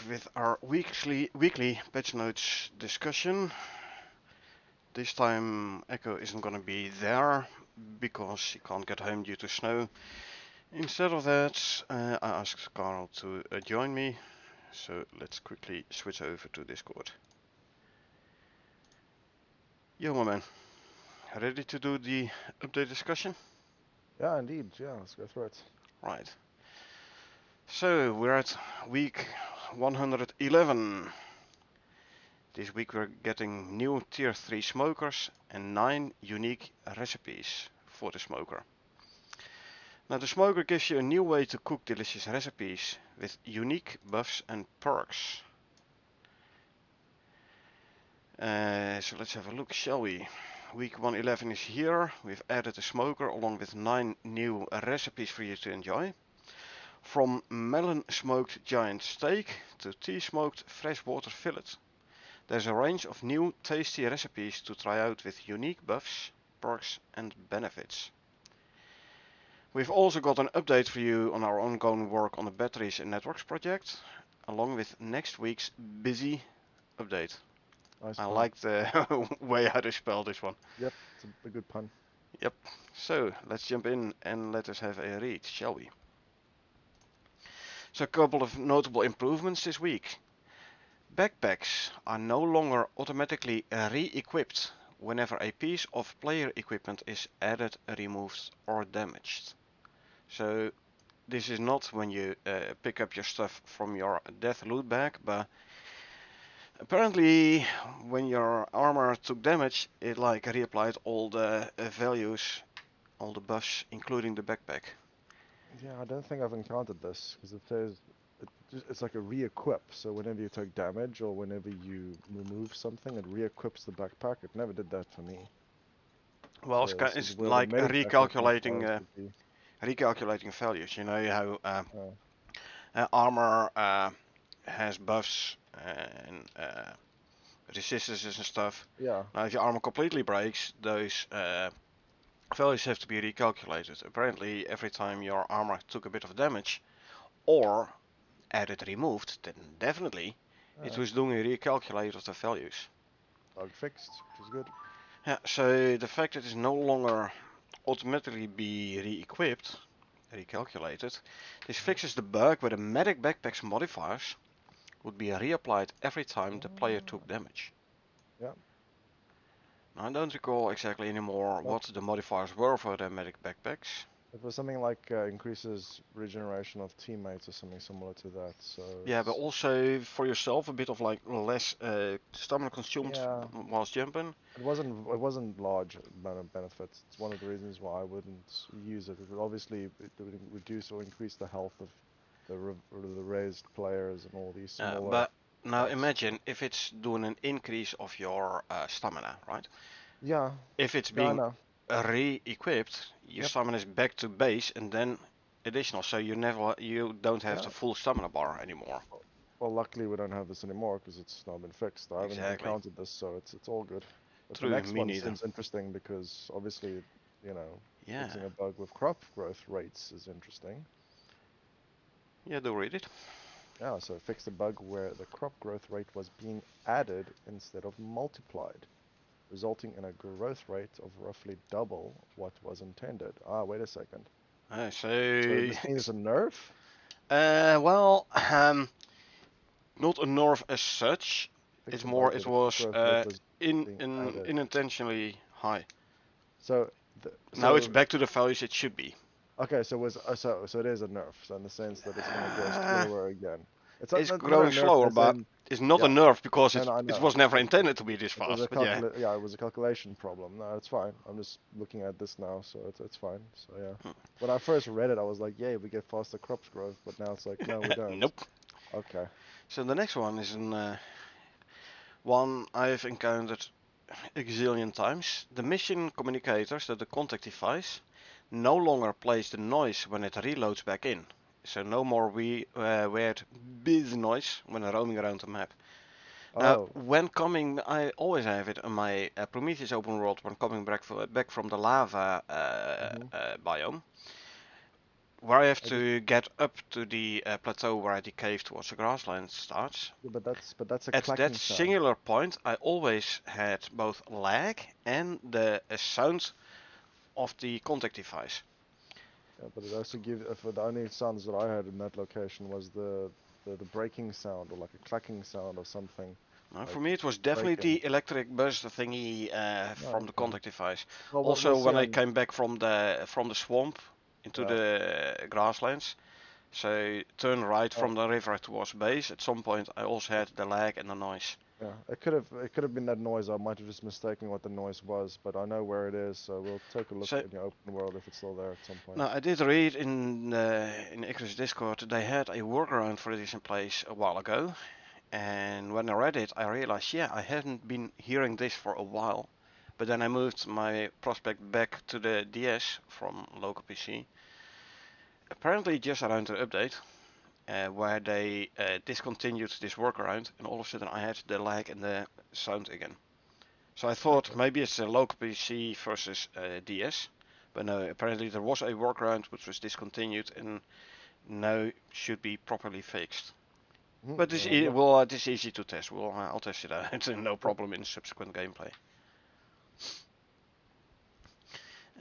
with our weekly Patchnotes discussion. This time Echo isn't gonna be there because he can't get home due to snow. Instead of that, I asked Carl to join me. So let's quickly switch over to Discord. Yo, my man, ready to do the update discussion? Yeah, indeed. Yeah, let's go through it. Right. So we're at week 111. This week we're getting new tier 3 smokers and 9 unique recipes for the smoker. Now the smoker gives you a new way to cook delicious recipes with unique buffs and perks. So let's have a look, shall we? Week 111 is here. We've added a smoker along with 9 new recipes for you to enjoy. From melon smoked giant steak to tea smoked freshwater fillet. There's a range of new tasty recipes to try out with unique buffs, perks and benefits. We've also got an update for you on our ongoing work on the batteries and networks project, along with next week's busy update. Nice I pun. like the way how to spell this one. Yep, it's a good pun. Yep. So let's jump in and let us have a read, shall we? So a couple of notable improvements this week. Backpacks are no longer automatically re-equipped whenever a piece of player equipment is added, removed or damaged. So this is not when you pick up your stuff from your death loot bag, but apparently when your armor took damage, it like reapplied all the values, all the buffs, including the backpack. Yeah, I don't think I've encountered this because it says it's like a re-equip. So whenever you take damage or whenever you remove something, it re-equips the backpack. It never did that for me. Well, So this is it's where the like medic backpack modifiers recalculating would be. recalculating values. You know how Uh, armor has buffs and resistances and stuff. yeah. Now, if your armor completely breaks, those values have to be recalculated. Apparently, every time your armor took a bit of damage or added removed, then definitely it Uh, was doing a recalculate of the values. bug fixed, which is good. Yeah, so the fact that it's no longer automatically be re-equipped, recalculated, this fixes the bug where the medic backpack's modifiers would be reapplied every time the player Ah, took damage. yeah. Now, I don't recall exactly anymore But what the modifiers were for the medic backpacks. it was something like increases regeneration of teammates or something similar to that. So Yeah, but it's also for yourself a bit of like less stamina consumed yeah. whilst jumping. It wasn't large amount of benefits. It's one of the reasons why I wouldn't use it. It would obviously it would reduce or increase the health of the raised players and all these smaller But now guys. imagine if it's doing an increase of your stamina, right? Yeah, If it's yeah, I being know. re-equipped, your Yep. stamina is back to base and then additional, so you don't have Yeah. the full stamina bar anymore. Well, luckily we don't have this anymore because it's now been fixed. I haven't Exactly. encountered this, so it's all good. But the True, next me one neither. seems interesting because obviously, you know, Yeah, fixing a bug with crop growth rates is interesting. yeah, do read it. Yeah, so fix the bug where the crop growth rate was being added instead of multiplied, resulting in a growth rate of roughly double what was intended. Ah, wait a second. So So, this means a nerf? well, not a nerf as such. Fix It's the more bug it where the crop was growth rate was being added. unintentionally high. So, Now it's so back to the values it should be. okay, so it is a nerf, so in the sense that it's going to grow Uh, slower again. It's it's not a growing nerf slower, as but in, it's not a yeah, nerf because no, no, I it know. was never intended to be this It was fast. a But yeah. yeah, it was a calculation problem. No, it's fine. I'm just looking at this now, so it's fine. So yeah, when I first read it, I was like, yeah, we get faster crops growth, but now it's like, no, we don't. Nope. Okay. So the next one is one I've encountered a gazillion times. The mission communicators that the contact device no longer plays the noise when it reloads back in. So no more weird biz noise when roaming around the map. Now, Oh, when coming, I always have it on my Prometheus open world when coming back from the lava hmm biome. where I have I just, to get up to the plateau where the cave towards the grassland starts. yeah, but that's a At that clacking sound. singular point, I always had both lag and the sound of the contact device. Yeah, but it also gives. For the only sounds that I heard in that location was the breaking sound or like a clacking sound or something, For like me, it was definitely breaking. the electric buzz thingy Oh, from the okay. contact device. Well, we'll Also, see when I on. came back from the swamp into Yeah. the grasslands, so turn right Oh, from the river towards base. At some point, I also had the lag and the noise. yeah. It could have been that noise. I might have just mistaken what the noise was, but I know where it is, so we'll take a look So in the open world if it's still there at some point. now I did read in Icarus Discord they had a workaround for this in place a while ago, and when I read it, I realized yeah I hadn't been hearing this for a while. But then I moved my prospect back to the DS from local PC. Apparently just around the update, where they discontinued this workaround, and all of a sudden I had the lag and the sound again. So I thought Okay. maybe it's a local PC versus DS, but no, apparently there was a workaround which was discontinued and now should be properly fixed. But We'll have a look. this is easy to test. I'll test it out. No Yep. problem in subsequent gameplay.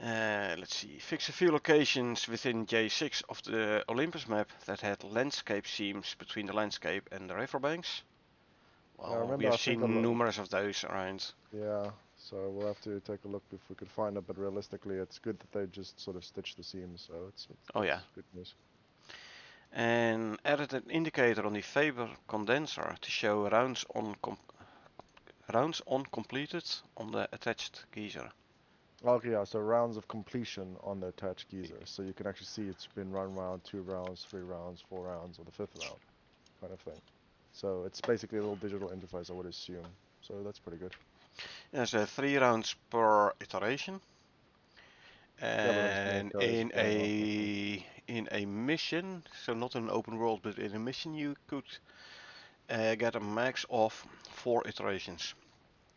Let's see. Fix a few locations within J6 of the Olympus map that had landscape seams between the landscape and the riverbanks. Yeah, I Well, we remember. have I think a seen lot. numerous of those around. Yeah, so we'll have to take a look if we could find it. But realistically, it's good that they just sort of stitch the seams, so Oh yeah. that's good news. And added an indicator on the Faber condenser to show rounds on completed on the attached geyser. Okay, yeah, so rounds of completion on the attached geyser. So you can actually see it's been run round, 2 rounds, 3 rounds, 4 rounds, or the fifth round kind of thing. So it's basically a little digital interface, I would assume. So that's pretty good. There's 3 rounds per iteration, Yeah, but I'm assuming it and goes going on for sure. in a mission, so not in an open world, but in a mission, you could get a max of 4 iterations.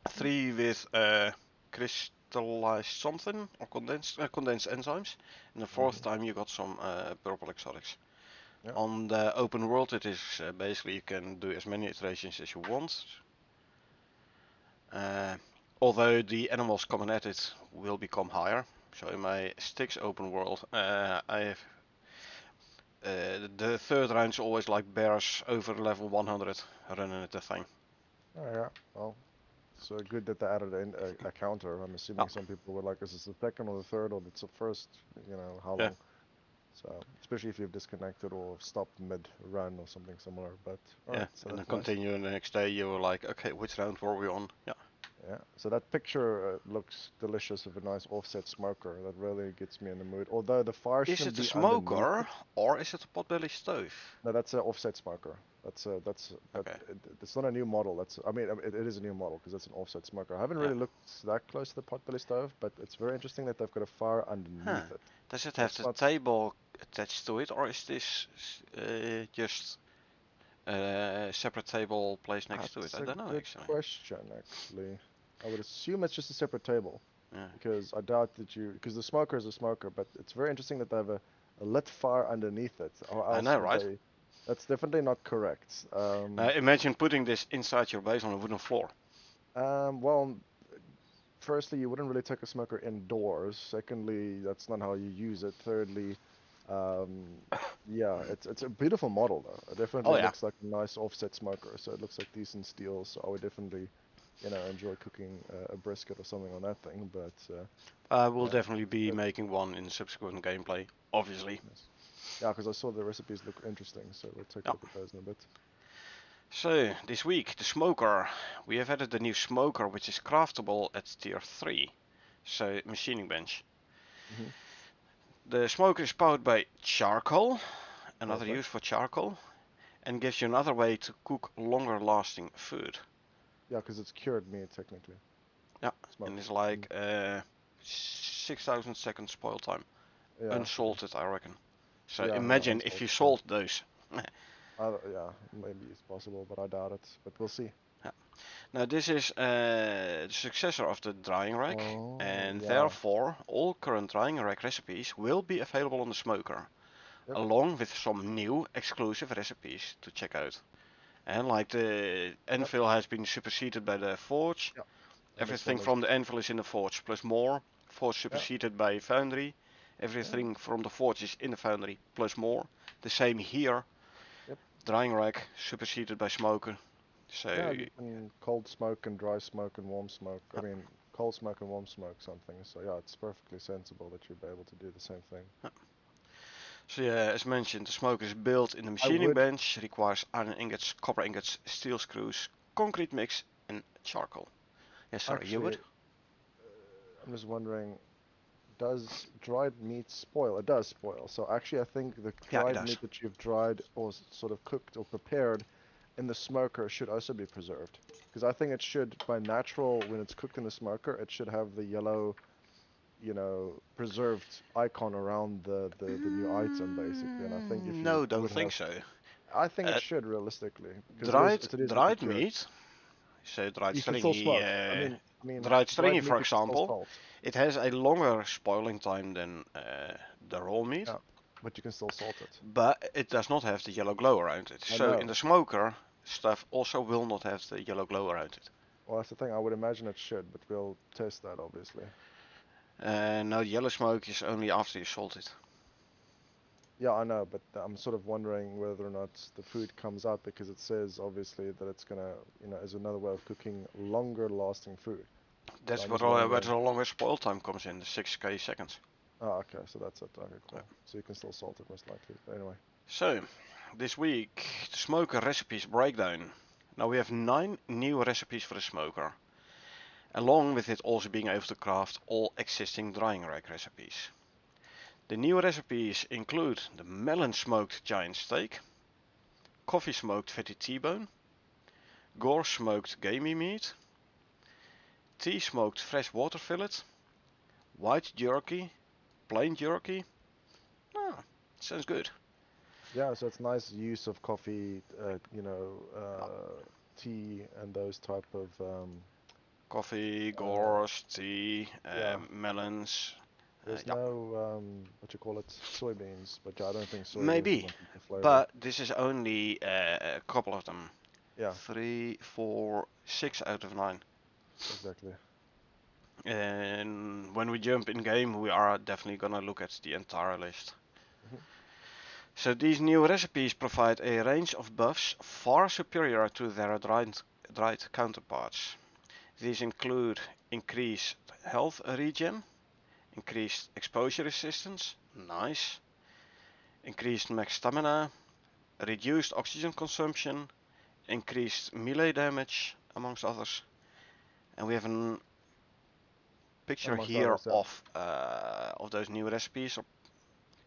Three with crystallized something or condensed enzymes, and the fourth Hmm. time you got some purple exotics. Yeah. On the open world, it is basically you can do as many iterations as you want. Uh, Although the animals coming at it will become higher. So in my Styx open world, I have the third round's always like bears over level 100 running at the thing. Oh, yeah. Well, so good that they added a counter. I'm Oh, assuming some people were like, is this the second or the third or it's the first? How yeah, long? So, especially if you've disconnected or stopped mid-run or something similar. But all yeah. right, so And then that's nice. continue the next day. You were like, okay, which round were we on? Yeah. Yeah. So that picture looks delicious of a nice offset smoker. That really gets me in the mood. Although the fire Is it shouldn't a be underneath smoker it. or is it a potbelly stove? No, that's an offset smoker. Okay. It's not a new model. It is a new model because it's an offset smoker. I haven't Yeah. really looked that close to the potbelly stove, but it's very interesting that they've got a fire Huh. underneath it. Does it have That's the not. table attached to it, or is this just a separate table placed next to it? That's I a don't know good actually. question, actually. I would assume it's just a separate table Yeah. because I doubt that because the smoker is a smoker, but it's very interesting that they have a lit fire underneath it. Or I else know, would right? they? That's definitely not correct. Imagine putting this inside your base on a wooden floor. Well, firstly, you wouldn't really take a smoker indoors. Secondly, that's not how you use it. Thirdly, um, yeah, it's a beautiful model though. It Oh definitely yeah. looks like a nice offset smoker. So it looks like decent steel. So I would definitely, enjoy cooking a brisket or something on that thing. But I will yeah, definitely be good. making one in subsequent gameplay, obviously. Yes. Yeah, because I saw the recipes look interesting. So we'll take a Yeah. look at those in a bit. So, this week, the smoker. We have added the new smoker, which is craftable at tier 3. So, machining bench. Hmm. The smoker is powered by charcoal, another Perfect. use for charcoal, and gives you another way to cook longer lasting food. Yeah, because it's cured meat technically, Yeah, and smoked. it's like 6,000 seconds spoil time. Yeah, Unsalted, I reckon. So yeah, yeah. imagine if you Unsalted. Yeah. salt those. Yeah, maybe it's possible, but I doubt it. But we'll see. Yeah. Now this is the successor of the drying rack, Oh, and yeah. therefore all current drying rack recipes will be available on the smoker. Yep. along with some new exclusive recipes to check out. And like the anvil has been superseded by the forge, Yep. And this everything one is. from the anvil is in the forge plus more. Forge Yeah. superseded by foundry. Yeah. Everything from the forge is in the foundry plus more. The same here. Yep. Drying rack superseded by smoker. So Yeah, you can cold smoke and dry smoke and warm smoke. I mean, cold smoke and warm smoke something. So yeah, it's perfectly sensible that you'd be able to do the same thing. So yeah, as mentioned, the smoker is built in the I machining would bench, requires iron ingots, copper ingots, steel screws, concrete mix, and charcoal. Yes, sorry, you actually, would? I'm just wondering, does dried meat spoil? It does spoil. So actually, I think the Yeah, it dried does. meat that you've dried or sort of cooked or prepared in the smoker should also be preserved. Because I think it should, by natural, when it's cooked in the smoker, it should have the yellow, preserved icon around the new item, basically. And I think if you No, don't would think have, so. I think it Uh, should realistically, because dried it is like a dried jerk. meat, so dried You can still stringy, smoke. I mean, dried dried stringy, meat for you can still example, salt. it has a longer spoiling time than the raw meat, Yeah, but you can still salt it. but it does not have the yellow glow around it. I So in know. the smoker, stuff also will not have the yellow glow around it. Well, that's the thing. I would imagine it should, but we'll test that, obviously. No, yellow smoke is only after you salt it. Yeah, I know, but I'm sort of wondering whether or not the food comes out because it says, obviously, that it's gonna, is another way of cooking longer lasting food. So That's I'm what just where wondering. the longer spoil time comes in, the 6k seconds. Oh, okay, so that's it. Okay, cool. So you can still salt it most likely. But anyway. So, this week, the smoker recipes breakdown. Now we have 9 new recipes for the smoker, along with it also being able to craft all existing drying rack recipes. The new recipes include the melon smoked giant steak, coffee smoked fatty T-bone, gore smoked gamey meat, tea smoked fresh water fillet, white jerky, plain jerky. Ah, sounds good. Yeah, so it's nice use of coffee, Ah, tea and those type of coffee, uh, gores, tea, yeah. melons. There's Yeah, no what you call it, soybeans, but yeah, I don't think soybeans is maybe, much of the flavor. but this is only a couple of them. Yeah, 3, 4, 6 out of 9. exactly. And when we jump in game, we are definitely gonna look at the entire list. Hmm. So these new recipes provide a range of buffs far superior to their dried counterparts. These include increased health regen, increased exposure resistance, nice, increased max stamina, reduced oxygen consumption, increased melee damage, amongst others. And we have a picture Amongst here others, yeah. of those new recipes, or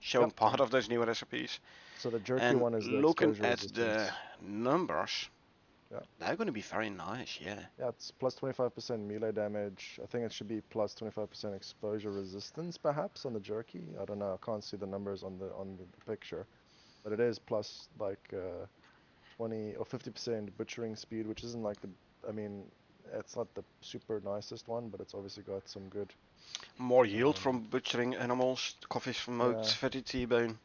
showing Yep. part of those new recipes. So the jerky And one is the looking exposure at the resistance. numbers, Yeah. they're going to be very nice, yeah. Yeah, it's plus 25% melee damage. I think it should be plus 25% exposure resistance, perhaps, on the jerky. I don't know. I can't see the numbers on the picture, but it is plus like 20 or 50% butchering speed, which isn't like the. I mean, it's not the super nicest one, but it's obviously got some good. More yield Um, from butchering animals, coffee smoked yeah, fatty T-bone.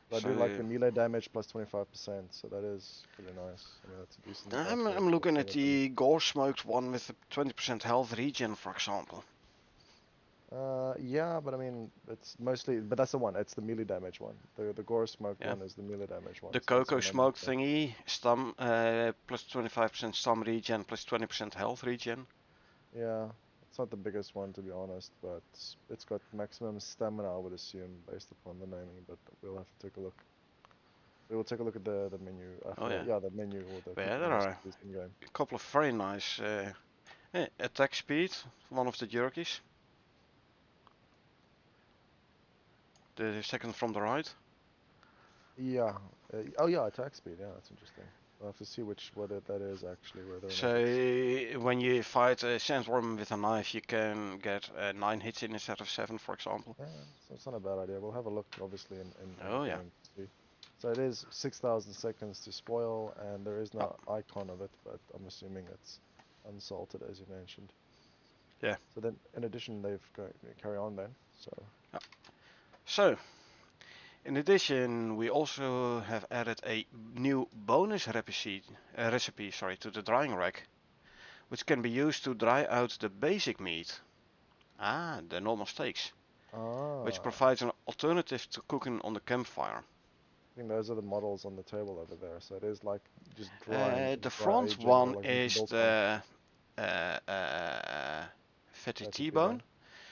but I do like So the melee damage plus 25%, so that is pretty nice. I mean, that's a decent I'm uplift. looking That's at anything. the gore smoked one with a 20% health regen, for example. Yeah, but I mean, it's mostly, but that's the one. It's the melee damage one. The gore smoked Yeah. one is the melee damage one. The So that's the cocoa one I'm smoked looking at. thingy, stam, plus 25% stam regen, plus 20% health regen. Yeah, it's not the biggest one to be honest, but it's got maximum stamina, I would assume, based upon the naming. But we'll have to take a look. We will take a look at the menu Oh after. yeah. Yeah, the menu or the But yeah, cooking there are recipes in game. a couple of very nice attack speed, one of the jerkies. The second from the right. Yeah. Oh yeah, attack speed. Yeah, that's interesting. We'll have to see that is actually, whether or not So it's. when you fight a sandworm with a knife, you can get 9 hits in instead of 7, for example. Yeah, so it's not a bad idea. We'll have a look, obviously, in Oh yeah. game to see. So it is 6,000 seconds to spoil, and there is Yeah. no icon of it, but I'm assuming it's unsalted, as you mentioned. Yeah. So then, in addition, they've carry on then. So Yeah. So In addition, we also have added a new bonus recipe to the drying rack, which can be used to dry out the basic meat, the normal steaks, which Ah, provides an alternative to cooking on the campfire. I think those are the models on the table over there. So it is like just The dry front aging or one like you can is build one. the fatty Fatty T-bone. T-bone.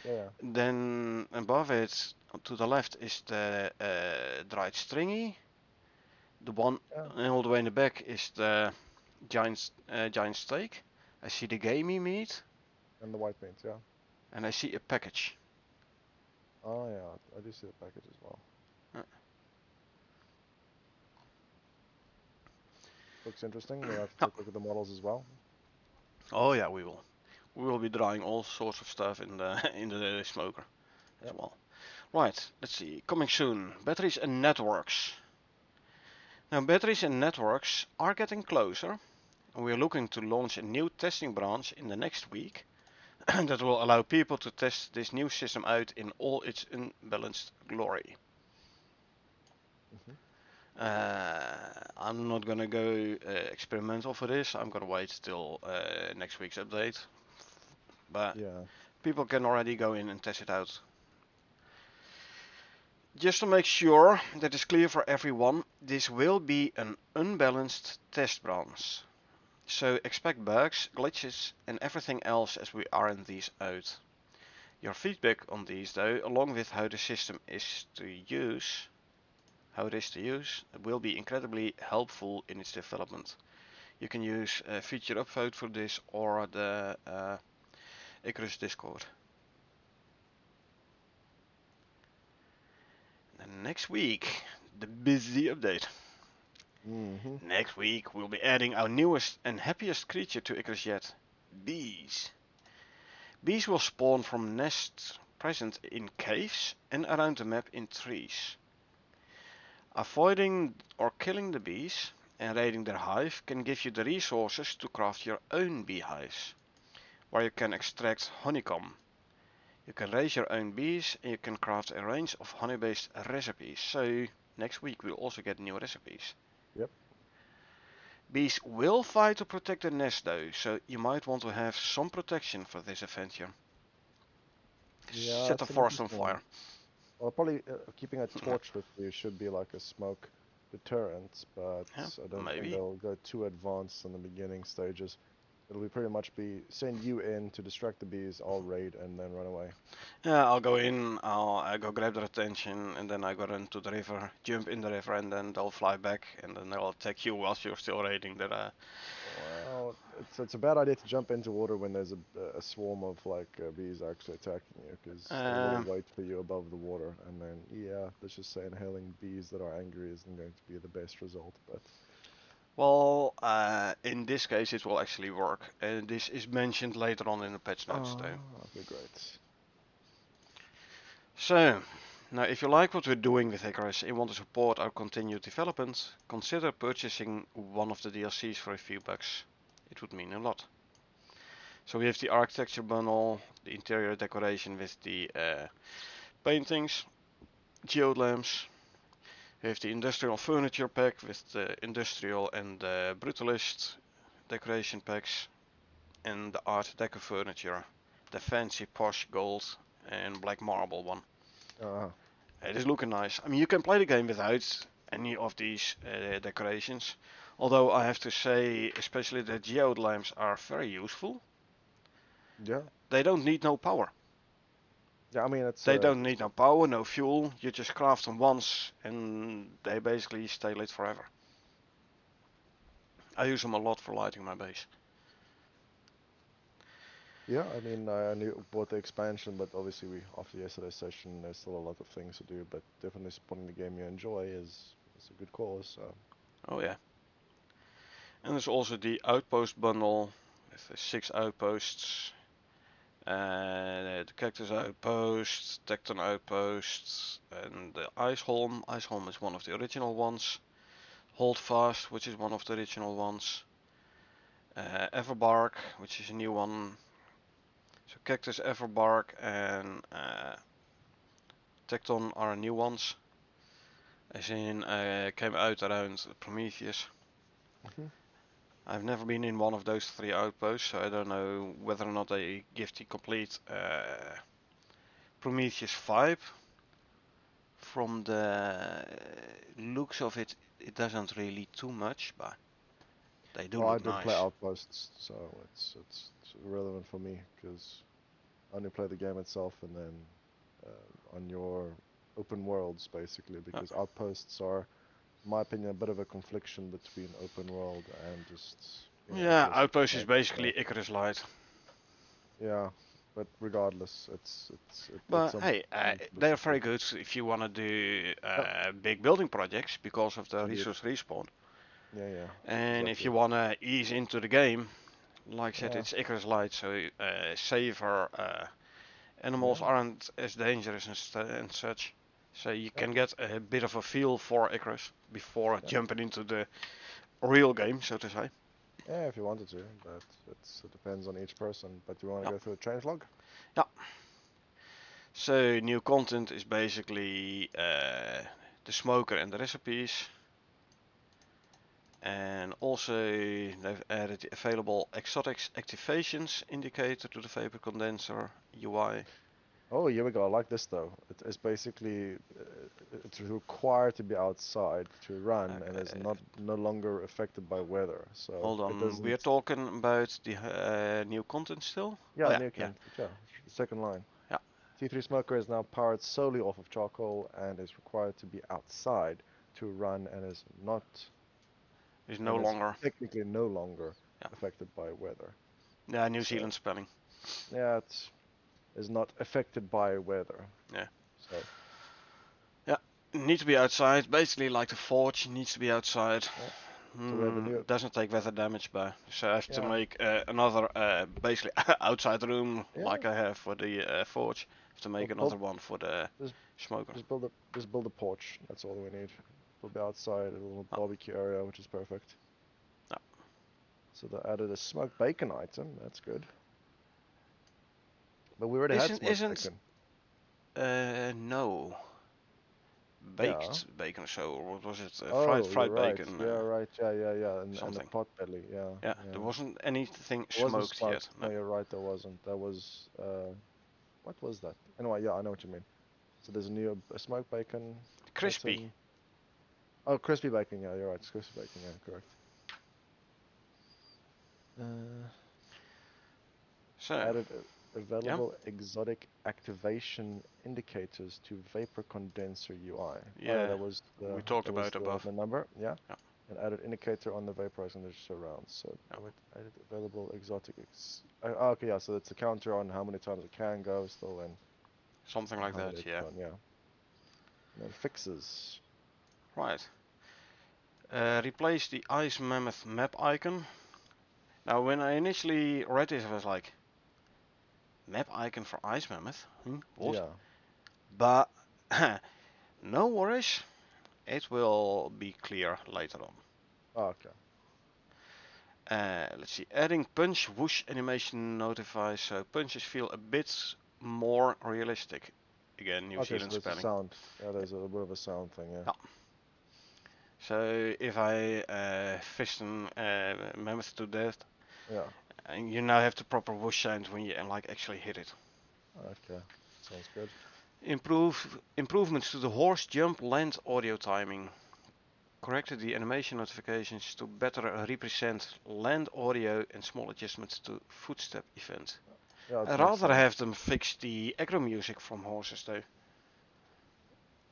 Yeah, Then above it, to the left, is the dried stringy. The one yeah, all the way in the back is the giant steak. I see the gamey meat, and the white meat. Yeah. and I see a package. Oh yeah, I do see the package as well. Uh, Looks interesting. We'll have to yeah. take a look at the models as well. Oh yeah, we will. We will be drying all sorts of stuff in the in the smoker as Yep. well. Right, let's see. Coming soon. Batteries and networks. Now, batteries and networks are getting closer, and we are looking to launch a new testing branch in the next week that will allow people to test this new system out in all its unbalanced glory. Hmm. I'm not gonna go experimental for this. I'm gonna wait till next week's update, but Yeah. people can already go in and test it out. Just to make sure that is clear for everyone, this will be an unbalanced test branch. So expect bugs, glitches, and everything else as we iron these out. Your feedback on these though, along with how the system is to use, will be incredibly helpful in its development. You can use feature upvote for this or the Icarus Discord. And next week, the busy update. Hmm. Next week we'll be adding our newest and happiest creature to Icarus yet, bees. Bees will spawn from nests present in caves and around the map in trees. Avoiding or killing the bees and raiding their hive can give you the resources to craft your own beehives, where you can extract honeycomb. You can raise your own bees and you can craft a range of honey-based recipes. So next week we'll also get new recipes. Yep. Bees will fight to protect the nest though, so you might want to have some protection for this adventure. Yeah, Set the it's an forest on interesting. fire. Well, probably keeping a torch with you should be like a smoke deterrent, but Yeah, I don't think maybe. they'll go too advanced in the beginning stages. It'll be pretty much be send you in to distract the bees, I'll raid and then run away. Yeah, I'll go in, I go grab their attention, and then I go run to the river, jump in the river, and then they'll fly back, and then they'll attack you whilst you're still raiding their. Well, it's a bad idea to jump into water when there's a swarm of like bees actually attacking you, because they will Um, wait for you above the water, and then yeah, let's just say inhaling bees that are angry isn't going to be the best result, but well, in this case, it will actually work, and this is mentioned later on in the patch notes, though. okay, great. So, now if you like what we're doing with Icarus and want to support our continued development, consider purchasing one of the DLCs for a few bucks. It would mean a lot. So we have the architecture bundle, the interior decoration with the paintings, geode lamps. We have the industrial furniture pack with the industrial and the brutalist decoration packs, and the art deco furniture, the fancy posh gold and black marble one. Uh, It is looking nice. I mean, you can play the game without any of these decorations. Although I have to say, especially the geode lamps are very useful. yeah, They don't need no power. yeah. I mean, it's They don't need no power, no fuel. You just craft them once and they basically stay lit forever. I use them a lot for lighting my base. yeah. I mean, I only bought the expansion, but obviously we after yesterday's session, there's still a lot of things to do. But definitely supporting the game you enjoy is a good cause. So Oh yeah. And there's also the outpost bundle with the 6 outposts. The cactus outpost, tecton outpost, and the iceholm. Iceholm is one of the original ones. Holdfast, which is one of the original ones. Everbark, which is a new one. So Cactus, Everbark, and Tecton are new ones. as in came out around Prometheus. Hmm. I've never been in one of those 3 outposts, so I don't know whether or not they give the complete Prometheus vibe. From the looks of it, it doesn't really too much, but they do Well, I look did play nice. Outposts, so it's irrelevant for me because I only play the game itself and then on your open worlds basically, Uh, because Outposts are, in my opinion, a bit of a confliction between open world and just, yeah, basic Outpost is naval basically stuff. Icarus Light. Yeah, but regardless, it's But something hey, to look they're very into. good if you want to do Yep, big building projects because of the indeed. resource respawn. Yeah, yeah, And if exactly. you want to ease into the game, like I said, Yeah, it's Icarus Light, so safer animals yeah, aren't as dangerous and such. So you yep, can get a bit of a feel for Icarus before yep. jumping into the real game, so to say. Yeah, if you wanted to, but it depends on each person. But you want to Yeah. go through the changelog? Yeah. So new content is basically the smoker and the recipes. And also they've added the available exotics activations indicator to the vapor condenser UI. Oh, here we go. I like this though. It's basically it's required to be outside to run and is Uh, not no longer affected by weather. So Hold it on, we are doesn't. talking about the new content still? Oh Yeah, yeah, new yeah, content. Yeah, the second line. yeah. T3 Smoker is now powered solely off of charcoal and is required to be outside to run It's no and is longer. technically no longer Yeah, affected by weather. yeah. New So Zealand spelling. yeah, it is not affected by weather. Yeah, So yeah. Need to be outside. Basically, like the forge needs to be outside. yeah. So we have a new Doesn't take weather damage, but so I have to yeah make another basically outside room yeah like I have for the forge. Have to make Well, another one for the just smoker. just build a porch. That's all we need. We'll be outside, a little Oh, barbecue area, which is perfect. no. So they added a smoked bacon item. That's good. But we already had smoked Isn't bacon. no Yeah. baked bacon, so or what was it? Oh, you're Fried right. bacon Yeah, right. Yeah, yeah, yeah. And the something. pot belly. Yeah, Yeah, yeah. there wasn't anything It wasn't smoked yet. smoked. No, No, you're right. There wasn't. That was what was that? Anyway, yeah, I know what you mean. So there's a new a smoked bacon crispy. item. Oh, crispy bacon. Yeah, you're right. It's crispy bacon. Yeah, correct. Uh, So added yeah, available exotic activation indicators to vapor condenser UI. Oh yeah, yeah, we talked about above. the number, yeah. Yeah, And added indicator on the vaporizer surround. So yeah, wait, added available exotic oh, okay, yeah, so it's a counter on how many times it can go still something and like how many that. it's Yeah, gone, yeah. And then fixes. right. Replace the Ice Mammoth map icon. Now, when I initially read this, I was like, map icon for Ice Mammoth? What? Yeah. But no worries, it will be clear later on. Oh, okay. Let's see, adding punch whoosh animation notifies so punches feel a bit more realistic. Again, New Okay, so Zealand there's a spelling. sound. Yeah, Yeah. there's a bit of a sound thing, yeah. Yeah. So if I fist mammoth to death, Yeah. and you now have the proper whoosh sound when you like actually hit it. Okay. Sounds good. Improvements to the horse jump land audio timing. Corrected the animation notifications to better represent land audio and small adjustments to footstep event. Yeah, it I'd makes rather have sense. them fix the aggro music from horses though.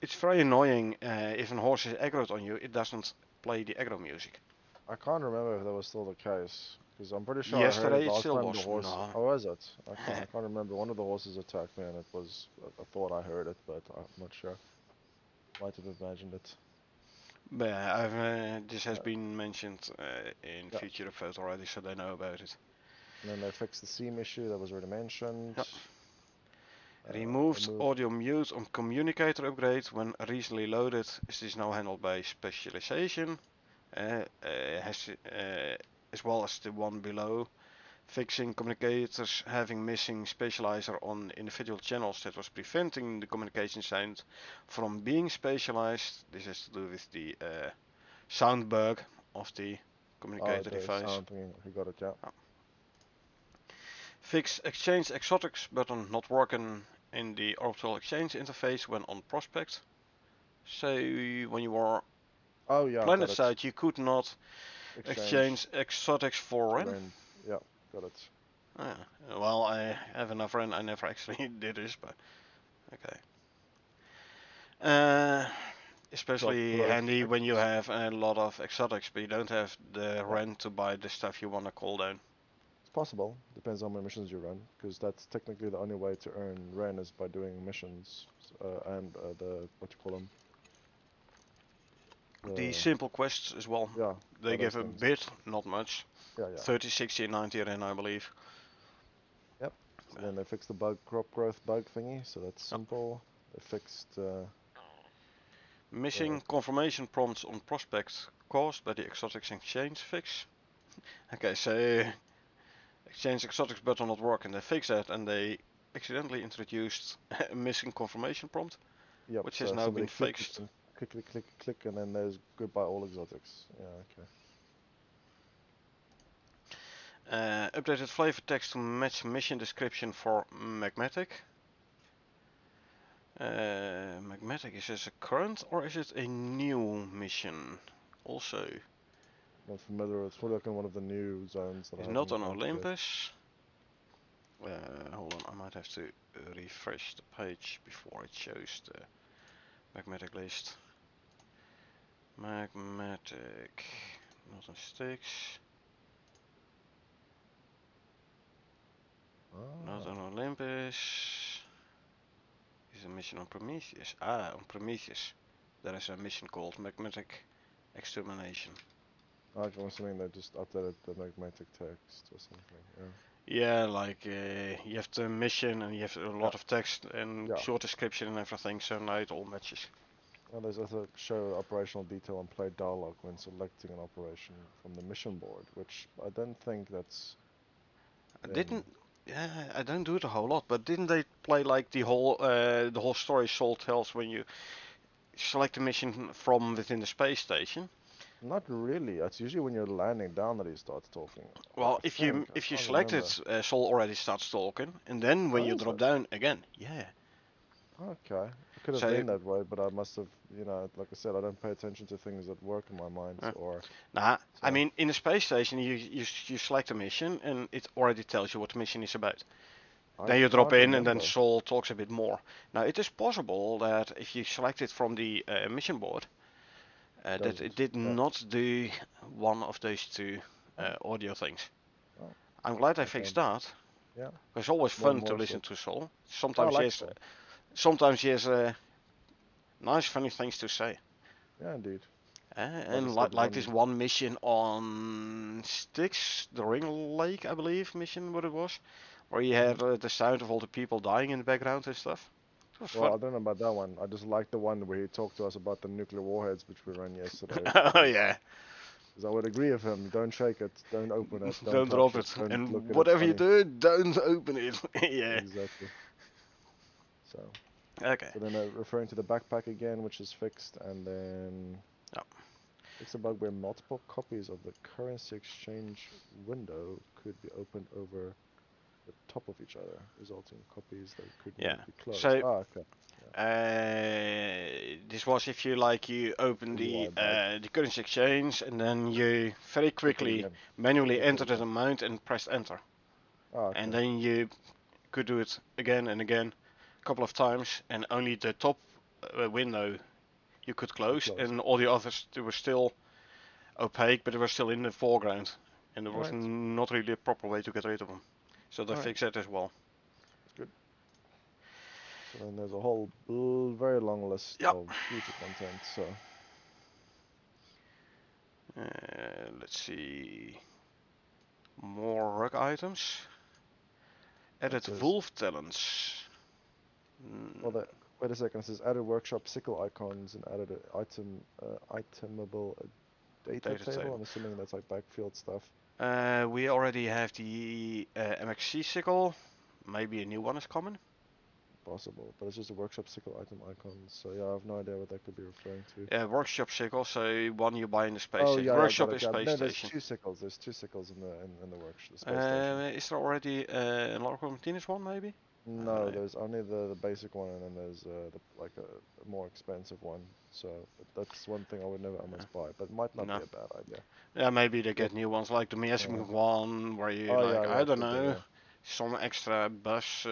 It's very annoying if a horse is aggroed on you, it doesn't play the aggro music. I can't remember if that was still the case, because I'm pretty sure I heard it Yesterday it last still time the was. horse. No. Oh, was it? Okay, I can't remember. One of the horses attacked me, and it was. I thought I heard it, but I'm not sure. Might have imagined it. But this has Uh, been mentioned in yeah, future episodes already, so they know about it. and then they fixed the seam issue that was already mentioned. Yeah. Removed Removed. audio mute on communicator upgrade when recently loaded. Is this now handled by specialization? Has as well as the one below. Fixing communicators having missing spatializer on individual channels that was preventing the communication sound from being spatialized. This has to do with the sound bug of the communicator The device. sound thingy. I got it. Yeah. Oh. Fix exchange exotics button not working in the orbital exchange interface when on prospect. So when you were Oh yeah, got planet it. side, you could not exchange exotics for Ren. Ren. Yeah, got it. Ah, well, I have enough Ren. I never actually did this, but okay. Especially Growth handy when you X. have a lot of exotics, but you don't have the Yeah. Ren to buy the stuff you want to call down. It's possible. Depends on how many missions you run, because that's technically the only way to earn Ren is by doing missions and the what you call them. The The simple quests as well, yeah, they those give a things. bit, not much. Yeah, yeah. 30, 60, and 90 Ren, I believe. Yep. So then they fixed the bug crop growth bug thingy, so that's Oh. simple. They fixed Missing confirmation prompts on prospects caused by the exotics exchange fix. Okay, so exchange exotics button not working. They fixed that and they accidentally introduced a missing confirmation prompt, yep. which has So now been somebody clicked fixed. and click, click, click, click, and then there's goodbye all exotics. Yeah, okay. Updated flavor text to match mission description for Magmatic. Magmatic, is this a current or is it a new mission? Also, Not familiar. It's probably like in one of the new zones that I is haven't not on encountered yet. Olympus. Hold on, I might have to refresh the page before it shows the Magmatic list. Magmatic, not on Styx, not Ah, on Olympus. Is a mission on Prometheus? Ah, on Prometheus. There is a mission called Magmatic Extermination. I'm assuming they just updated the magnetic text or something. Yeah. Yeah, like you have the mission and you have a Yeah. lot of text and Yeah. short description and everything, so now it all matches. And there's also show operational detail and play dialogue when selecting an operation from the mission board, which I don't think that's I been. didn't. Yeah, I don't do it a whole lot, but didn't they play like the whole story Soul tells when you select a mission from within the space station? Not really. It's usually when you're landing down that he starts talking. I Well, think. I if you can't select remember. it, Soul already starts talking, and then when Oh, you is drop it? down again, yeah. Okay. It could have So been that way, but I must have, like I said, I don't pay attention to things that work in my mind, uh, or nah, I so. mean in the space station you select a mission and it already tells you what the mission is about. I Then you drop can't in and then remember. Soul talks a bit more. Now it is possible that if you select it from the mission board, It that it doesn't. did Yeah. not do one of those two Oh, audio things. oh, I'm glad I okay. fixed that. Yeah. It's always More fun and to more listen so. to Soul. I like so. Sometimes he has nice, funny things to say. Yeah, indeed. Like I And said, like this one mission on Styx, the Ring Lake, I believe, mission what it was, where you hmm had the sound of all the people dying in the background and stuff. It was Well, fun. I don't know about that one. I just like the one where he talked to us about the nuclear warheads which we ran yesterday Oh yeah, because I would agree with him. Don't shake it. Don't open it. Don't don't touch drop it. it. Don't look And at it whatever you funny. do, don't open it. Yeah. Exactly. So, Okay. so then referring to the backpack again, which is fixed, and then Oh. fix a bug where multiple copies of the currency exchange window could be opened over the top of each other, resulting in copies that could Yeah. not be closed. So Ah, okay. Yeah. this was if you open UI bug. the currency exchange and then you very Click it quickly again. manually Click it entered an again. amount and pressed enter, Ah, and okay. then you could do it again and again, a couple of times, and only the top window you could You close, close. and all the others they were still opaque, but they were still in the foreground, and there All was right. not really a proper way to get rid of them. So they All right. fixed that as well. That's good. So then there's a whole very long list Yeah. of future content. So Let's see. More rug items. it Added says, wolf talents. well, Mm, wait a second. It says added workshop sickle icons and added an itemable data data table. table. I'm assuming that's like backfield stuff. We already have the MXC sickle. Maybe a new one is coming. Possible, but it's just a workshop sickle item icon. So yeah, I have no idea what that could be referring to. Yeah, workshop sickle, so one you buy in the space Oh station. yeah, yeah, got Workshop it. is Yeah, space no, there's station. two sickles. There's two sickles in the workshop, the space station. Is there already a Largo Martinez one, maybe? I don't No, know. there's only the basic one, and then there's like a more expensive one. So but that's one thing I would never Yeah. almost buy, but might not be No. a bad idea. Yeah, maybe they Yep. get new ones like the Yeah. Miasmic one, where you Oh like, yeah, I yeah, don't could be. know, Yeah, some extra bus,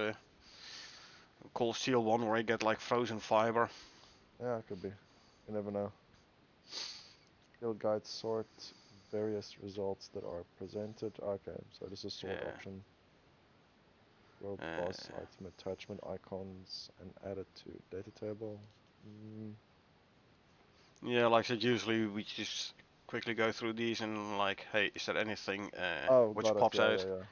cold steel one where you get like frozen fiber. yeah, it could be. You never know. Field guide sort various results that are presented. Okay, so this is sort Yeah. option. World boss Uh, item attachment icons and add it to data table. Mm, yeah, like I said, usually we just quickly go through these and like, hey, is there anything oh, which got it. pops Yeah, out? yeah, yeah.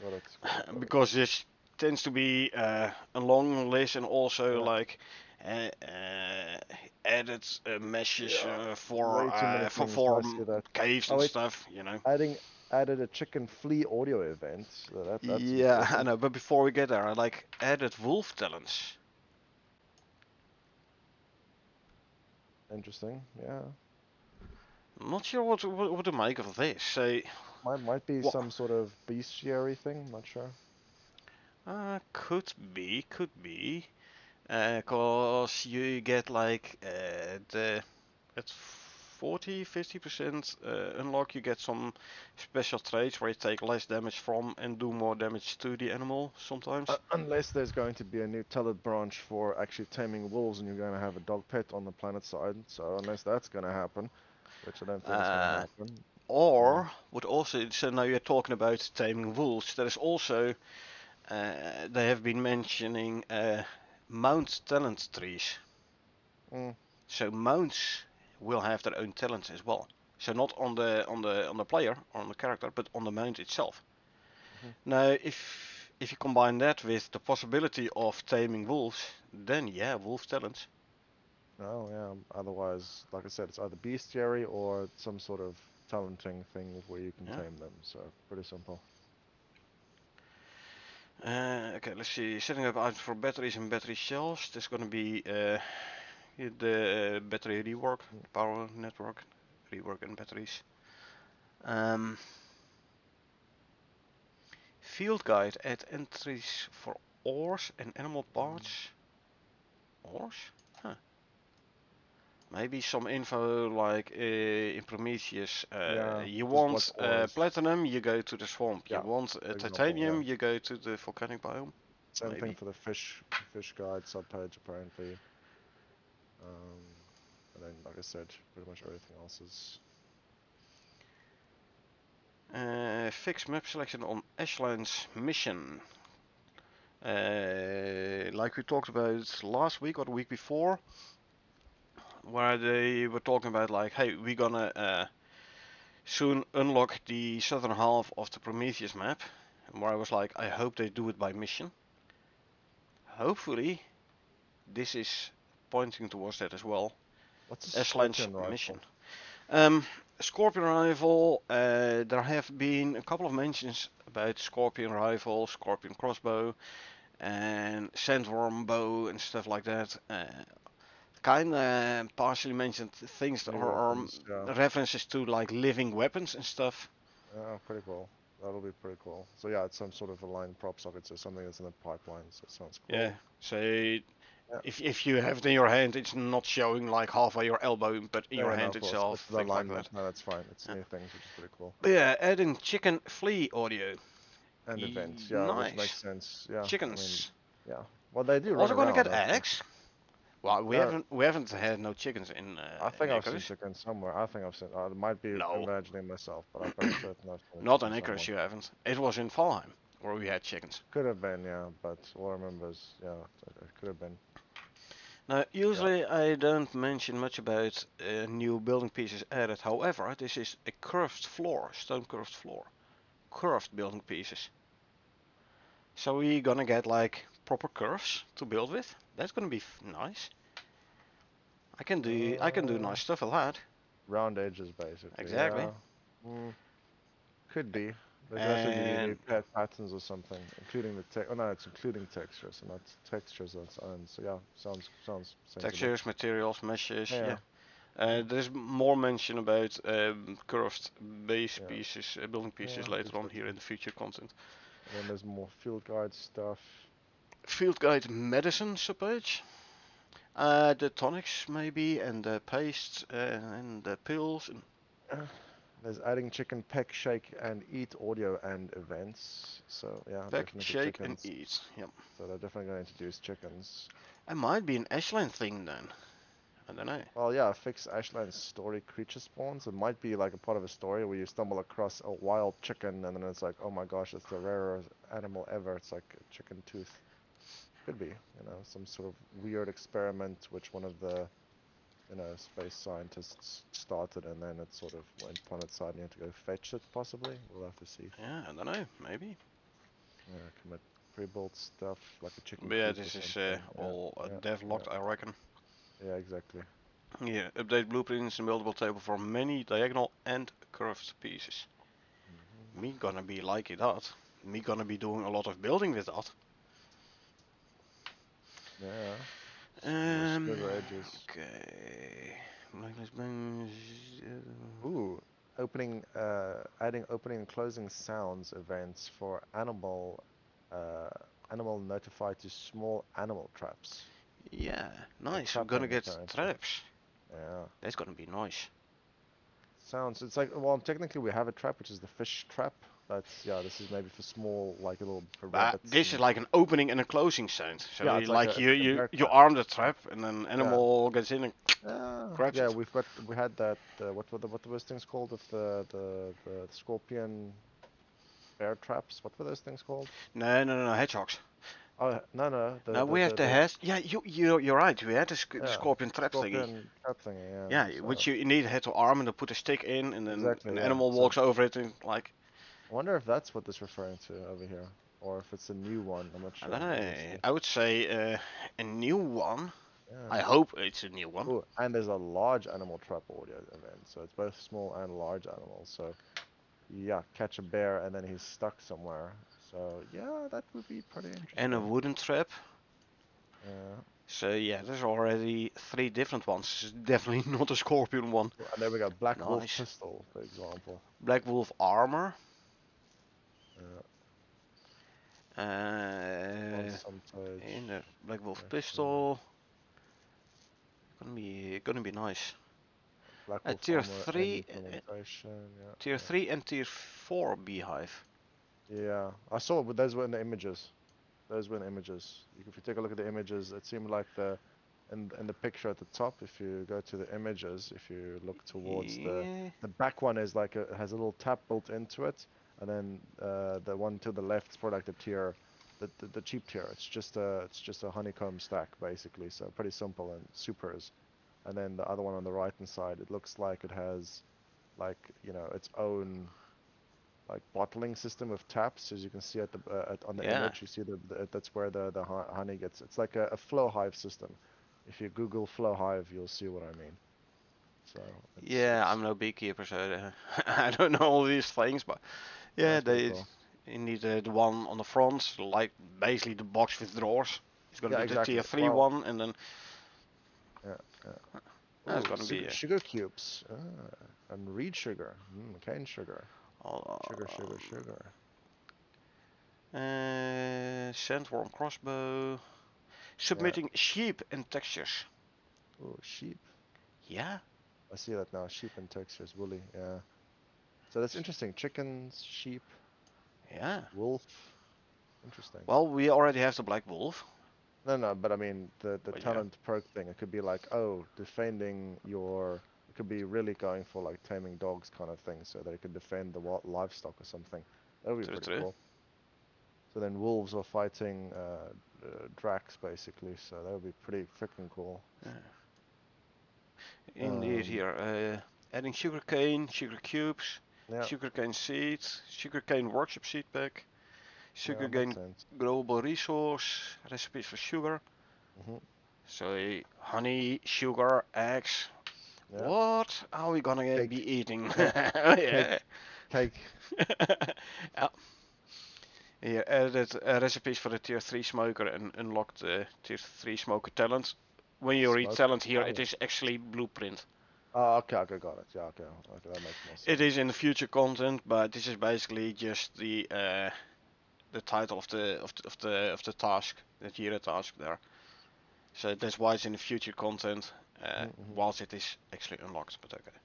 Got it. Got it. Got it. Because this tends to be a long list and also Yeah. like uh, uh, added meshes Yeah. Way too many things. No, I for see that. caves Oh and wait, stuff, you know. adding added a chicken flea audio event. So that's Yeah, I important. know, but before we get there, I like added wolf talents. Interesting. Yeah. I'm not sure what to make of this. So, Might be what? some sort of bestiary thing. Not sure. Could be, could be. Cause you get like the at 40-50% unlock, you get some special traits where you take less damage from and do more damage to the animal sometimes. Unless there's going to be a new talent branch for actually taming wolves and you're going to have a dog pet on the planet side. So unless that's going to happen, which I don't think is going to Uh, happen. Yeah. or what also, so now you're talking about taming wolves, there is also, they have been mentioning mount talent trees. Mm, So mounts will have their own talents as well. So not on the player or on the character, but on the mount itself. mhm. Now, if you combine that with the possibility of taming wolves, then yeah, wolf talents. Oh, yeah. Otherwise, like I said, it's either bestiary or some sort of talenting thing where you can Yeah. tame them. So pretty simple. Okay, let's see. Setting up items for batteries and battery shells. There's gonna be the battery rework, Mm. power network, rework and batteries. Um, Field guide add entries for ores and animal parts. Ores? Huh. Maybe some info like in Prometheus, Yeah, you just what's want ores. platinum, you go to the swamp. You Yeah, want for example, yeah. titanium, you go to the volcanic biome. Same thing Maybe. for the fish guide subpage apparently. Um, and then, like I said, pretty much everything else is. Fix map selection on Ashland's mission. Like we talked about last week or the week before, where they were talking about like, hey, we're gonna soon unlock the southern half of the Prometheus map. And where I was like, I hope they do it by mission. Hopefully, this is pointing towards that as well. What's a Ashland's scorpion mission. rifle? Um, Scorpion rifle. There have been a couple of mentions about Scorpion rifle, Scorpion crossbow, and Sandworm bow and stuff like that. Kinda partially mentioned things that New are weapons, yeah. references to like living weapons and stuff. Yeah, pretty cool. That'll be pretty cool. So yeah, it's some sort of aligned prop socket, so something that's in the pipeline, so it sounds Yeah. cool. So Yeah, if you have it in your hand, it's not showing like halfway your elbow, but in your yeah, no, hand of course. It's itself, the things like that. alignment. No, that's fine. It's Yeah. new things, which is pretty cool. But yeah, adding chicken flea audio. And events, yeah, which makes Nice. sense. Yeah, I mean, Chickens. yeah. Well, they do run Also gonna around. get eggs. Well, we No, haven't had no chickens I in think I've seen Icarus. chickens somewhere. I think I've seen. I might be No, imagining myself, but I'm pretty certain I've seen a not chicken in somewhere. Icarus. You haven't. It was in Valheim where we had chickens. Could have been, yeah, but all I remember is, yeah, it could have been. Now, Yeah. usually I don't mention much about new building pieces added. However, this is a curved floor, stone curved floor, curved building pieces. So we're gonna get like proper curves to build with. That's gonna be nice. I can do Uh, nice stuff with that. Round edges, basically. Exactly. Yeah. Mm, Could be. Maybe that's what you need. Maybe And patterns or something, including the text. Oh no, it's including textures, and not textures on its own. So yeah, sounds sensible. textures, materials, meshes, Yeah, yeah. yeah, There's more mention about curved base yeah, pieces, building yeah. pieces later on here Exactly. in the future content. And then there's more field guide stuff. Field guide medicine subpage. The tonics maybe, and the pastes, and the pills. And There's adding chicken peck, shake, and eat audio and events. So yeah, pack, definitely shake, and chickens. eat. Yep. So they're definitely going to introduce chickens. It might be an Ashland thing then. I don't know. Well, yeah, fix Ashland's story creature spawns. It might be like a part of a story where you stumble across a wild chicken and then it's like, oh my gosh, it's the rarest animal ever. It's like a chicken tooth. Could be, some sort of weird experiment which one of the, space scientists started and then it sort of went upon its side and you have to go fetch it, possibly. We'll have to see. Yeah, I don't know. Maybe. Commit pre-built stuff like a chicken But yeah, coop or this is something. Yeah, all yeah, dev yeah, locked, I reckon. yeah, exactly. Yeah, update blueprints and buildable table for many diagonal and curved pieces. Hmm. Me gonna be liking that. Me gonna be doing a lot of building with that. Yeah, the Um, sliver edges. okay. Blacklist bangs. Ooh, adding opening and closing sounds events for uh, animal notified to small animal traps. Yeah, So nice. We're gonna trapping get apparently. traps. Yeah. That's gonna be nice. Sounds, it's like, well, technically we have a trap, which is the fish trap. That's, yeah, this is maybe for small, like little But rabbits this is and, like an opening and a closing sound. So yeah, like it's like a bear you trap. arm the trap and then Yeah. animal gets in and grabs Yeah, it. we had that, what were those things called with the scorpion bear traps? What were those things called? No, hedgehogs. Oh, no, no, Now we have the head. Yeah, you're right. We had the yeah, scorpion trap thingy. scorpion trap thingy, yeah. Yeah, So, which you need head to arm and then put a stick in, and then exactly, an yeah. animal So, walks over it and like I wonder if that's what this referring to over here, or if it's a new one. I'm not I sure, don't but we'll know. see. I would say a new one. Yeah. I hope it's a new one. Oh, and there's a large animal trap audio event, so it's both small and large animals. So, yeah, catch a bear and then he's stuck somewhere. So, yeah, that would be pretty And a interesting. wooden trap. Yeah. So yeah, there's already three different ones. It's definitely not a scorpion one. Oh, and there we go, Black Wolf Nice. pistol, for example. Black wolf armor. Uh, on Uh, some page. in the black wolf Fashion. pistol. Gonna be nice. Black Wolf Tier armor and three, implementation. tier Yeah, three and tier four beehive. yeah. Yeah, I saw, but those were in the images. Those were in images. If you take a look at the images, it seemed like in the picture at the top. If you go to the images, if you look towards Yeah. the back one is like has a little tap built into it, and then the one to the left is probably like the tier, the cheap tier. It's just a honeycomb stack basically. So pretty simple and supers. And then the other one on the right hand side, it looks like it has like its own like bottling system of taps. As you can see on the Yeah. image, you see that's where the honey gets. It's like a flow hive system. If you Google flow hive, you'll see what I mean. So Yeah, it's I'm no beekeeper, so I don't know all these things, but yeah, that's pretty they cool. you need the one on the front, like basically the box with drawers. It's gonna Yeah, be the exactly. tier three Well, one, and then yeah, yeah. that's Ooh, gonna be sugar cubes. And reed sugar. Cane sugar. Sugar, sugar, uh, sugar. sandworm crossbow, Yeah. submitting sheep and textures. Ooh, sheep. Yeah, I see that now. Sheep and textures, woolly. Yeah. So that's interesting. Chickens, sheep, yeah. wolf. Interesting. Well, we already have the black wolf, No, no, but I mean the but yeah, talent perk thing. It could be like, oh, defending your. It could be really going for like taming dogs kind of thing, so that it could defend the livestock or something. That would be true, pretty true. cool. So then wolves are fighting Drax basically, so that would be pretty freaking cool. Yeah. Indeed, Um, here adding sugarcane, sugar cubes, yeah, sugarcane seeds, sugarcane workshop seed pack, yeah, makes sugarcane sense. global resource, recipes for sugar. Hmm. So honey, sugar, eggs. Yeah, What are we gonna cake, be eating? cake, Yeah. cake. Cake. Yeah. Here added recipes for the tier 3 smoker and unlocked the tier 3 smoker talent. When you read Smoker talent here, it talent. is actually blueprint. Oh, okay, okay, got it. Yeah, okay, okay, that makes more It sense. is in the future content, but this is basically just the title of the task, the Jira task there. So that's why it's in the future content, Mm-hmm. whilst it is actually unlocked. But okay.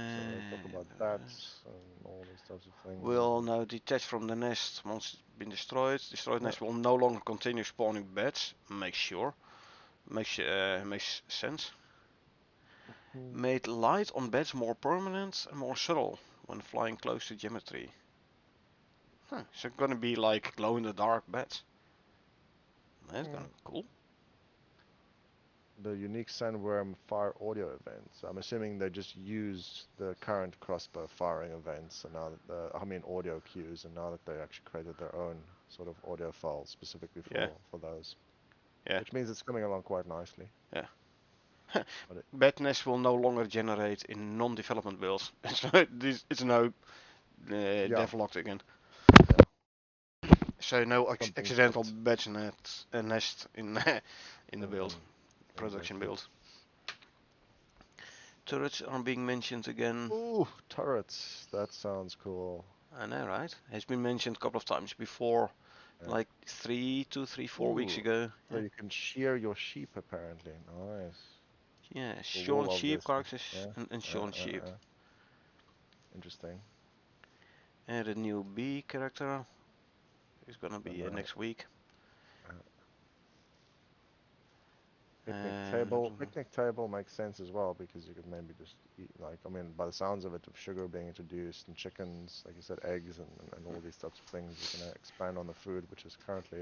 So talk about that and all these types of things. Will now detach from the nest once it's been destroyed. Destroyed Yeah. nest will no longer continue spawning beds. Make sure. Makes sense. Hmm. Made light on beds more permanent and more subtle when flying close to geometry. Huh, so gonna be like glow in the dark beds. That's Yeah. gonna be cool. The unique sandworm fire audio events. I'm assuming they just used the current crossbow firing events, and now that I mean audio cues, and now that they actually created their own sort of audio files specifically Yeah, for those, yeah, which means it's coming along quite nicely. yeah. But it, Bed nest will no longer generate in non-development builds. It's now yeah, devlocked again. yeah, So no something accidental flipped. bed nest in in the build, Mm-hmm. production Exactly. build. Turrets are being mentioned again. Ooh, turrets. That sounds cool. I know, right? Has been mentioned a couple of times before, Yeah. like 4 weeks Ooh, ago. so Yeah, you can shear your sheep apparently. Nice. yeah. The Shorn wool, sheep obviously. carcass Yeah. and Uh, shorn uh, sheep. uh. Interesting. And a new bee character is gonna And be next week. uh, picnic And table. Picnic table makes sense as well because you could maybe just eat, like, I mean, by the sounds of it, of sugar being introduced and chickens, like you said, eggs and all these types of things, you can expand on the food, which is currently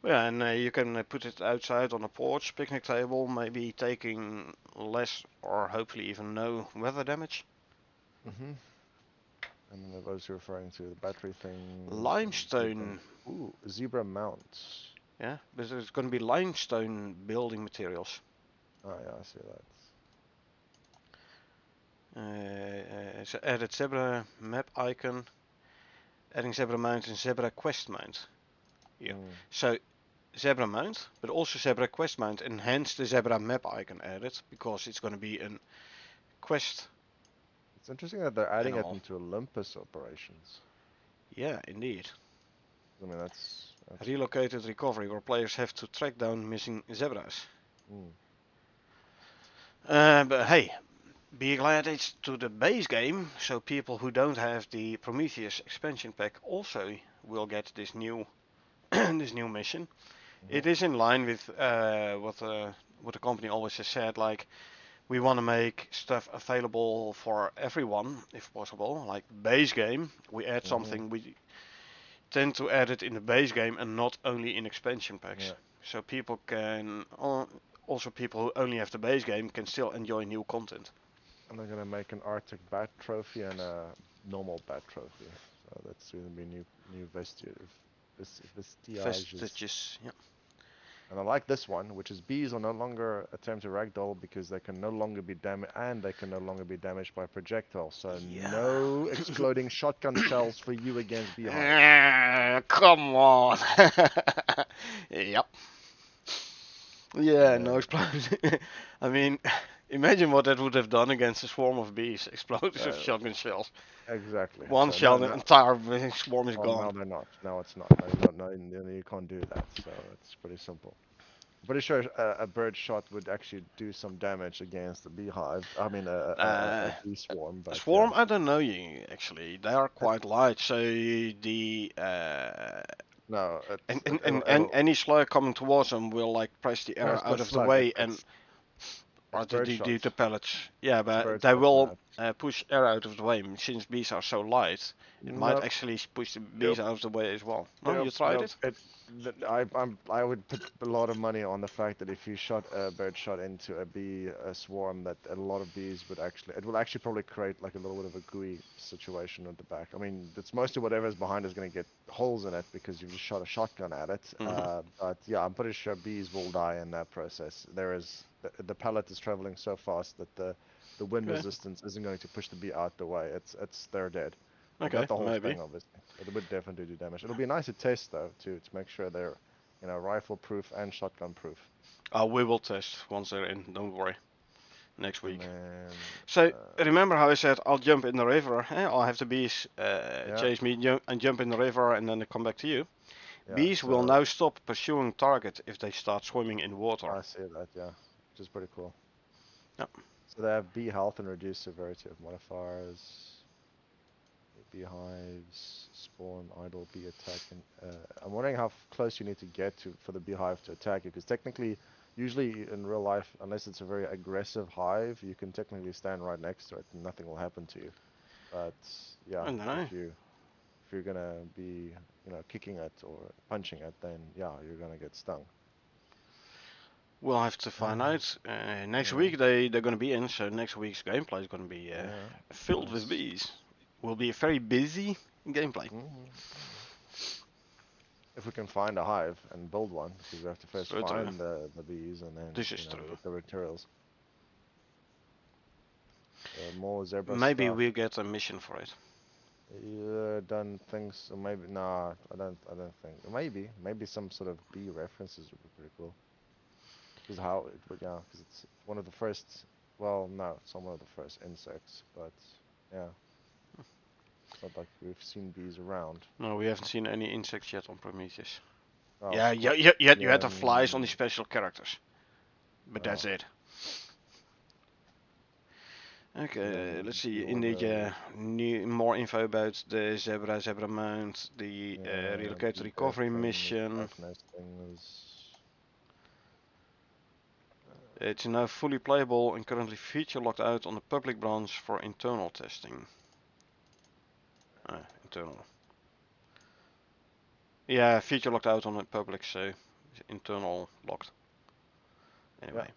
yeah, and you can put it outside on a porch, picnic table, maybe taking less or hopefully even no weather damage. hmm. And then those are referring to the battery things and zebra. Limestone, Ooh, zebra mounts. yeah, but there's going to be limestone building materials. Oh yeah, I see that. So added zebra map icon, adding zebra mount and zebra quest mount here. Mm. So zebra mount, but also zebra quest mount, and hence the zebra map icon added because it's going to be a quest It's interesting that they're adding it animal. into Olympus operations. Yeah, indeed. I mean, that's Relocated recovery, where players have to track down missing zebras. mm. But hey, be glad it's to the base game, so people who don't have the Prometheus expansion pack also will get this new this new mission. Hmm. It is in line with what the company always has said. Like we want to make stuff available for everyone if possible. Like base game, we add Hmm. something. We tend to add it in the base game and not only in expansion packs. Yeah, So people can also people who only have the base game can still enjoy new content. and they're gonna make an Arctic bat trophy and a normal bat trophy. So that's gonna be new vestiages. Vestiges, yeah. And I like this one, which is bees are no longer attempted ragdoll because they can no longer be damaged by projectiles. So Yeah. no exploding shotgun shells for you against beehive. Come on. Yep. Yeah, no Uh, explosion. I mean, imagine what that would have done against a swarm of bees. Explosive uh, shotgun shells. exactly. One So no, shell, the no. entire swarm is Well, gone. now they're not. Now it's not. No, you can't do that. So it's pretty simple. I'm pretty sure a bird shot would actually do some damage against the beehive. I mean, a Uh, bee swarm. a But yeah, swarm, I don't know. You actually, they are quite light. So the no, and it'll. any slug coming towards them will like press the No, air it's not out of the slug. way and It's or bird the shot. pellets. Yeah, It's but bird they shot. will No, push air out of the way. Since bees are so light, it might nope. actually push the bees Nope. out of the way as well. No, Nope, you tried nope. it? I would put a lot of money on the fact that if you shot a bird shot into a swarm, that a lot of bees would actually, it will actually probably create like a little bit of a gooey situation at the back. I mean, it's mostly whatever's behind is going to get holes in it because you've just shot a shotgun at it. Hmm. But yeah, I'm pretty sure bees will die in that process. The pellet is traveling so fast that the the wind Okay. resistance isn't going to push the bee out the way. They're dead. But Okay, not the whole maybe. thing, obviously. But it would definitely do damage. It'll be nice to test though, to make sure they're, rifle proof and shotgun proof. We will test once they're in. Don't worry. Next And week. then, So remember how I said I'll jump in the river? I'll have the bees yeah, chase me and jump in the river, and then they come back to you. yeah. Bees will So now stop pursuing target if they start swimming in water. I see that, yeah, which is pretty cool. Yep. So they have bee health and reduced severity of modifiers. Beehives spawn idle bee attack, and I'm wondering how close you need to get to for the beehive to attack you, because technically, usually in real life, unless it's a very aggressive hive, you can technically stand right next to it and nothing will happen to you. But I yeah, don't know. if you're gonna be kicking it or punching it, then yeah, you're gonna get stung. We'll have to find out. Next week they're gonna be in, so next week's gameplay is gonna be Yeah, filled with nice. bees. Will be a very busy gameplay. Hmm. If we can find a hive and build one, because we have to first So true. find the bees and then This is true. get the materials. More zebra Maybe stuff. we'll get a mission for it. Yeah, done things. Or maybe nah. I don't think. Maybe some sort of bee references would be pretty cool. Because how it would, yeah. Because it's one of the first. Well, no, it's not one of the first insects, but yeah. It's not like we've seen bees around. No, we haven't seen any insects yet on Prometheus. Oh, Yeah, you had the flies on the scorpion. special characters, but that's Oh, it. and Okay, let's then see. the In the order. new more info about the zebra mount, the Yeah, relocate bee death recovery things, mission. hive nest things. It's now fully playable and currently feature locked out on the public branch for internal testing. Internal. Yeah, feature locked out on the public, so internal locked. Yeah, Anyway.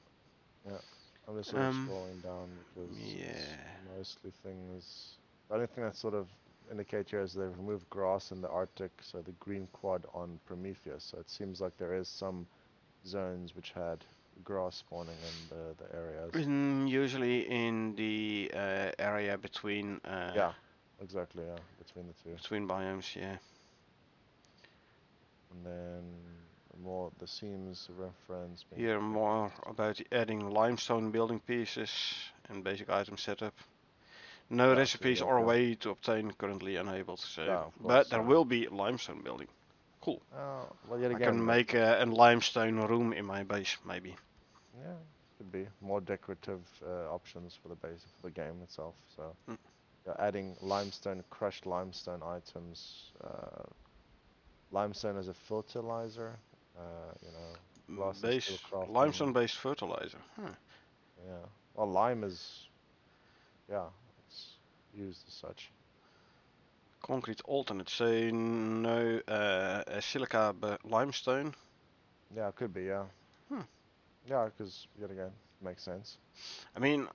yeah. I'm just sort of Um. scrolling down because it's Yeah. mostly things. The only thing that sort of indicate here is they've removed grass in the Arctic, so the green quad on Prometheus. So it seems like there is some zones which had grass spawning in the areas. Usually in the area between Yeah, exactly. Yeah, between the two. between biomes. Yeah. And then more the seams reference being Here more about adding limestone building pieces and basic item setup. No yeah. So recipes yeah, or a yeah, way to obtain currently enabled. So, yeah, of but course. there will be limestone building. Cool. Well, yet I again, can make a limestone room in my base, maybe. yeah, could be more decorative options for the base for the game itself. So Mm. yeah, adding limestone, crushed limestone items, limestone as a fertilizer, glass and steel Base crafting. limestone-based fertilizer. Huh. Yeah, well, lime is yeah, it's used as such. Concrete alternate. So no silica but limestone. Yeah, it could be. Yeah, Hmm. yeah, because yet again, makes sense. I mean,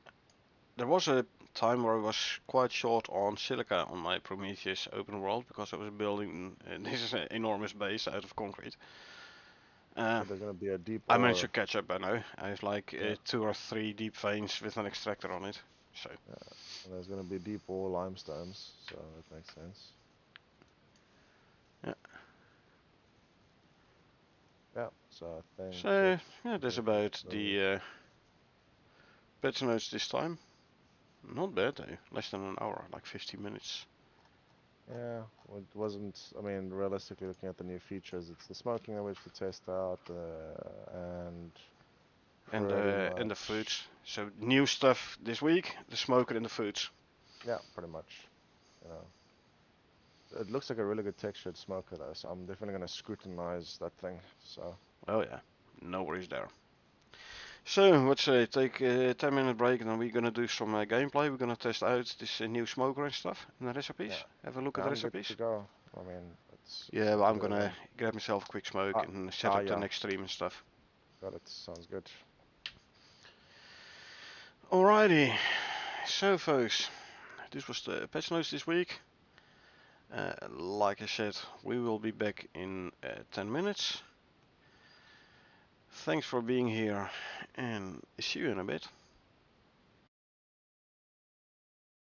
there was a time where I was quite short on silica on my Prometheus open world because I was building this is an enormous base out of concrete. Uh, But there's gonna be a deep I managed to ore. catch up. I know. I have like Yeah, 2 or 3 deep veins with an extractor on it. So yeah, and there's gonna be deep ore limestones, so that makes sense. yeah. Yeah, so I think So that's yeah, that's pretty about good. the patch notes this time. Not bad though. Less than an hour, like 50 minutes. Yeah, well, it wasn't. I mean, realistically, looking at the new features, it's the smoking that we have to test out, and pretty And the much, foods. So new stuff this week: the smoker and the foods. yeah, pretty much. You know, it looks like a really good textured smoker though, so I'm definitely gonna scrutinize that thing. So, Oh yeah, no worries there. So let's say take a 10-minute break and then we're gonna do some gameplay. We're gonna test out this new smoker and stuff and the recipes. yeah, Have a look at yeah, the I'm good to recipes. go. I mean, it's Yeah, up well, to I'm the gonna event. grab myself a quick smoke Ah, and set up the yeah, next stream and stuff. got it. Sounds good. Alrighty, so folks, this was the patch notes this week. Like I said, we will be back in 10 minutes. Thanks for being here and see you in a bit.